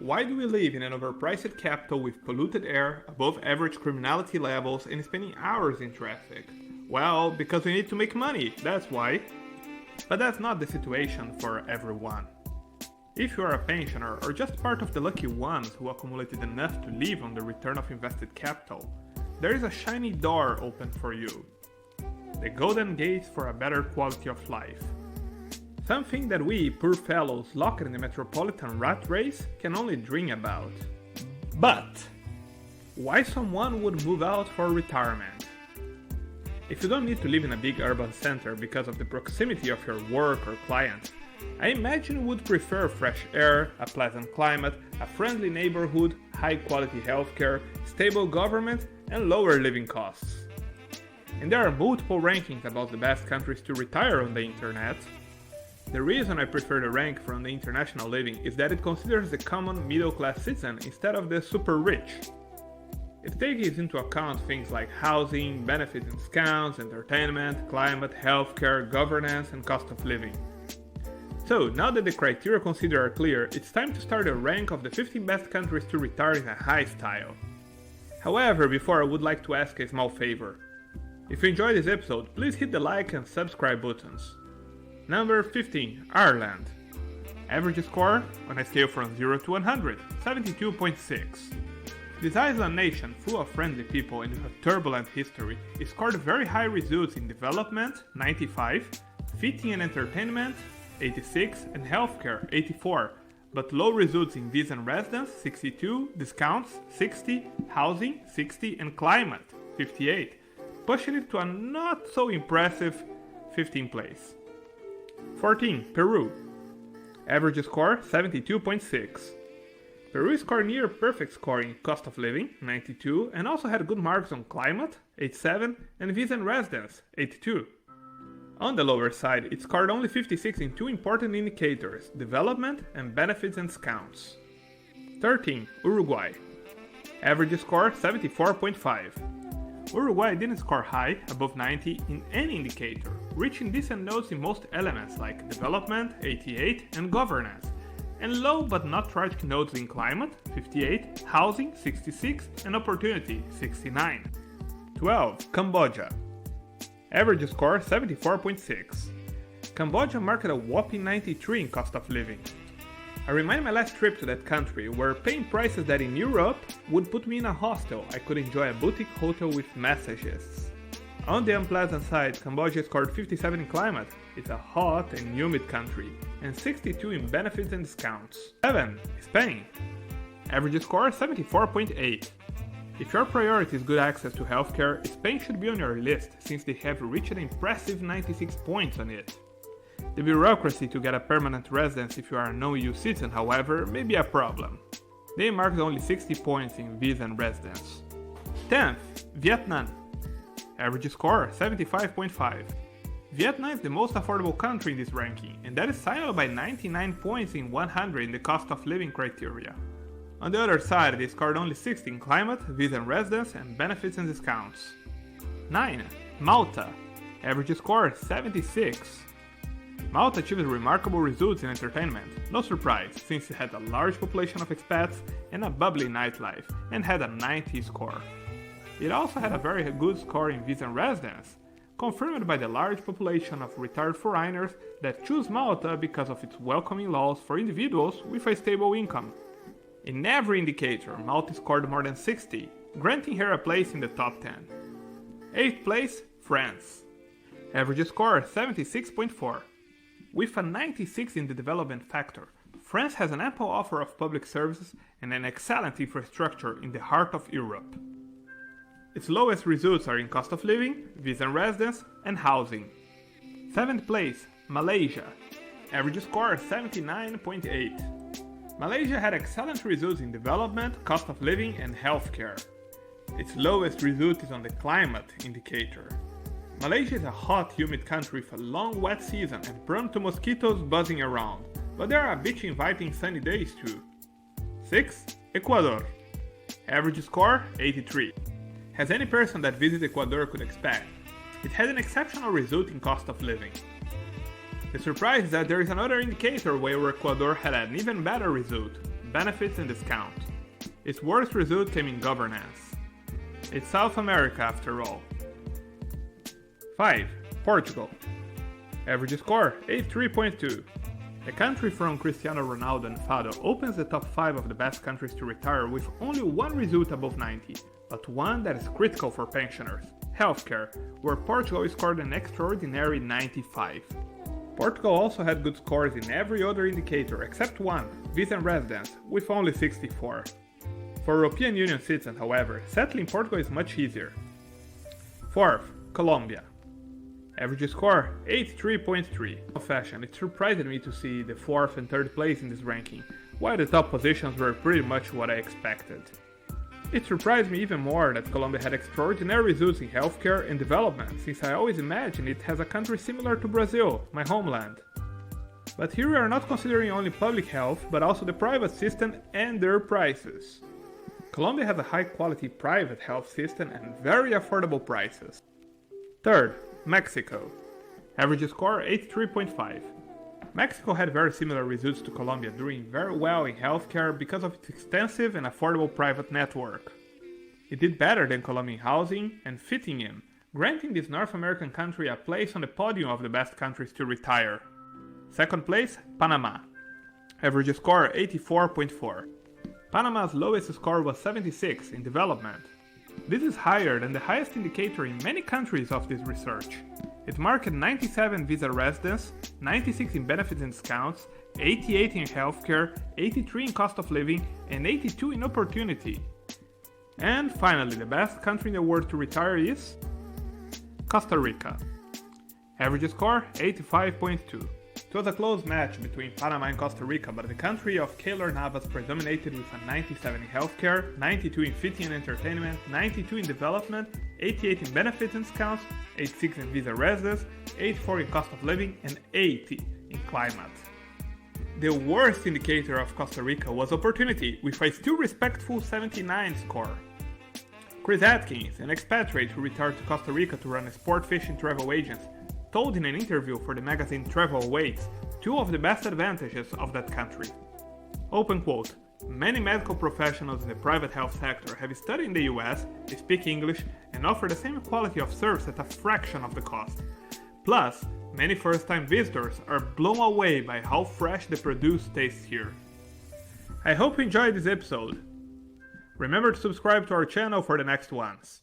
Why do we live in an overpriced capital with polluted air, above average criminality levels, and spending hours in traffic? Well, because we need to make money, that's why. But that's not the situation for everyone. If you are a pensioner or just part of the lucky ones who accumulated enough to live on the return of invested capital, there is a shiny door open for you. The golden gates for a better quality of life. Something that we, poor fellows locked in the metropolitan rat race, can only dream about. But why someone would move out for retirement? If you don't need to live in a big urban center because of the proximity of your work or clients, I imagine you would prefer fresh air, a pleasant climate, a friendly neighborhood, high quality healthcare, stable government, and lower living costs. And there are multiple rankings about the best countries to retire on the internet. The reason I prefer the rank from the international living is that it considers the common middle-class citizen instead of the super rich. It takes into account things like housing, benefits and discounts, entertainment, climate, healthcare, governance, and cost of living. So, now that the criteria considered are clear, it's time to start a rank of the 15 best countries to retire in a high style. However, before I would like to ask a small favor. If you enjoyed this episode, please hit the like and subscribe buttons. Number 15, Ireland. Average score on a scale from 0 to 100, 72.6. This island nation, full of friendly people and with a turbulent history, scored very high results in development, 95, fitting and entertainment, 86, and healthcare, 84, but low results in visa and residence, 62, discounts, 60, housing, 60, and climate, 58, pushing it to a not so impressive 15th place. 14. Peru. Average score 72.6. Peru scored near perfect score in cost of living 92 and also had good marks on climate 87 and visa and residence 82. On the lower side, it scored only 56 in two important indicators, development and benefits and discounts. 13. Uruguay. Average score 74.5. Uruguay didn't score high, above 90, in any indicator, reaching decent notes in most elements like development, 88, and governance, and low but not tragic notes in climate, 58, housing, 66, and opportunity, 69. 12. Cambodia. Average score 74.6. Cambodia marked a whopping 93 in cost of living. I remind my last trip to that country, where paying prices that in Europe would put me in a hostel, I could enjoy a boutique hotel with massages. On the unpleasant side, Cambodia scored 57 in climate, it's a hot and humid country, and 62 in benefits and discounts. 7. Spain. Average score 74.8. If your priority is good access to healthcare, Spain should be on your list since they have reached an impressive 96 points on it. The bureaucracy to get a permanent residence if you are a non-EU citizen, however, may be a problem. They marked only 60 points in visa and residence. 10th, Vietnam. Average score 75.5. Vietnam is the most affordable country in this ranking, and that is signed by 99 points in 100 in the cost of living criteria. On the other side, they scored only 60 in climate, visa and residence, and benefits and discounts. 9. Malta. Average score 76. Malta achieved remarkable results in entertainment, no surprise since it had a large population of expats and a bubbly nightlife, and had a 90 score. It also had a very good score in visa and residence, confirmed by the large population of retired foreigners that choose Malta because of its welcoming laws for individuals with a stable income. In every indicator, Malta scored more than 60, granting her a place in the top 10. 8th place, France. Average score 76.4. With a 96 in the development factor, France has an ample offer of public services and an excellent infrastructure in the heart of Europe. Its lowest results are in cost of living, visa and residence, and housing. 7th place, Malaysia. Average score 79.8. Malaysia had excellent results in development, cost of living, and healthcare. Its lowest result is on the climate indicator. Malaysia is a hot, humid country with a long wet season and prone to mosquitoes buzzing around, but there are beach-inviting sunny days too. 6. Ecuador. Average score 83. As any person that visits Ecuador could expect, it had an exceptional result in cost of living. The surprise is that there is another indicator where Ecuador had an even better result, benefits and discounts. Its worst result came in governance. It's South America after all. 5. Portugal. Average score 83.2. A country from Cristiano Ronaldo and Fado opens the top 5 of the best countries to retire with only one result above 90, but one that is critical for pensioners: healthcare, where Portugal scored an extraordinary 95. Portugal also had good scores in every other indicator except one, visa and residence, with only 64. For European Union citizens, however, settling Portugal is much easier. 4th, Colombia. Average score 83.3. Fashion, it surprised me to see the 4th and 3rd place in this ranking, while the top positions were pretty much what I expected. It surprised me even more that Colombia had extraordinary results in healthcare and development, since I always imagined it has a country similar to Brazil, my homeland. But here we are not considering only public health, but also the private system and their prices. Colombia has a high-quality private health system and very affordable prices. 3rd, Mexico. Average score 83.5. Mexico had very similar results to Colombia, doing very well in healthcare because of its extensive and affordable private network. It did better than Colombia in housing and fitting in, granting this North American country a place on the podium of the best countries to retire. 2nd place, Panama. Average score 84.4. Panama's lowest score was 76 in development. This is higher than the highest indicator in many countries of this research. It marked 97 visa residence, 96 in benefits and discounts, 88 in healthcare, 83 in cost of living, and 82 in opportunity. And finally, the best country in the world to retire is Costa Rica. Average score 85.2. It was a close match between Panama and Costa Rica, but the country of Keylor Navas predominated with a 97 in healthcare, 92 in fitting and entertainment, 92 in development, 88 in benefits and discounts, 86 in visa residence, 84 in cost of living, and 80 in climate. The worst indicator of Costa Rica was opportunity, with a still respectful 79 score. Chris Atkins, an expatriate who retired to Costa Rica to run a sport fishing travel agency, told in an interview for the magazine Travel Awaits 2 of the best advantages of that country. Open quote, "Many medical professionals in the private health sector have studied in the US, they speak English, and offer the same quality of service at a fraction of the cost. Plus, many first-time visitors are blown away by how fresh the produce tastes here." I hope you enjoyed this episode. Remember to subscribe to our channel for the next ones.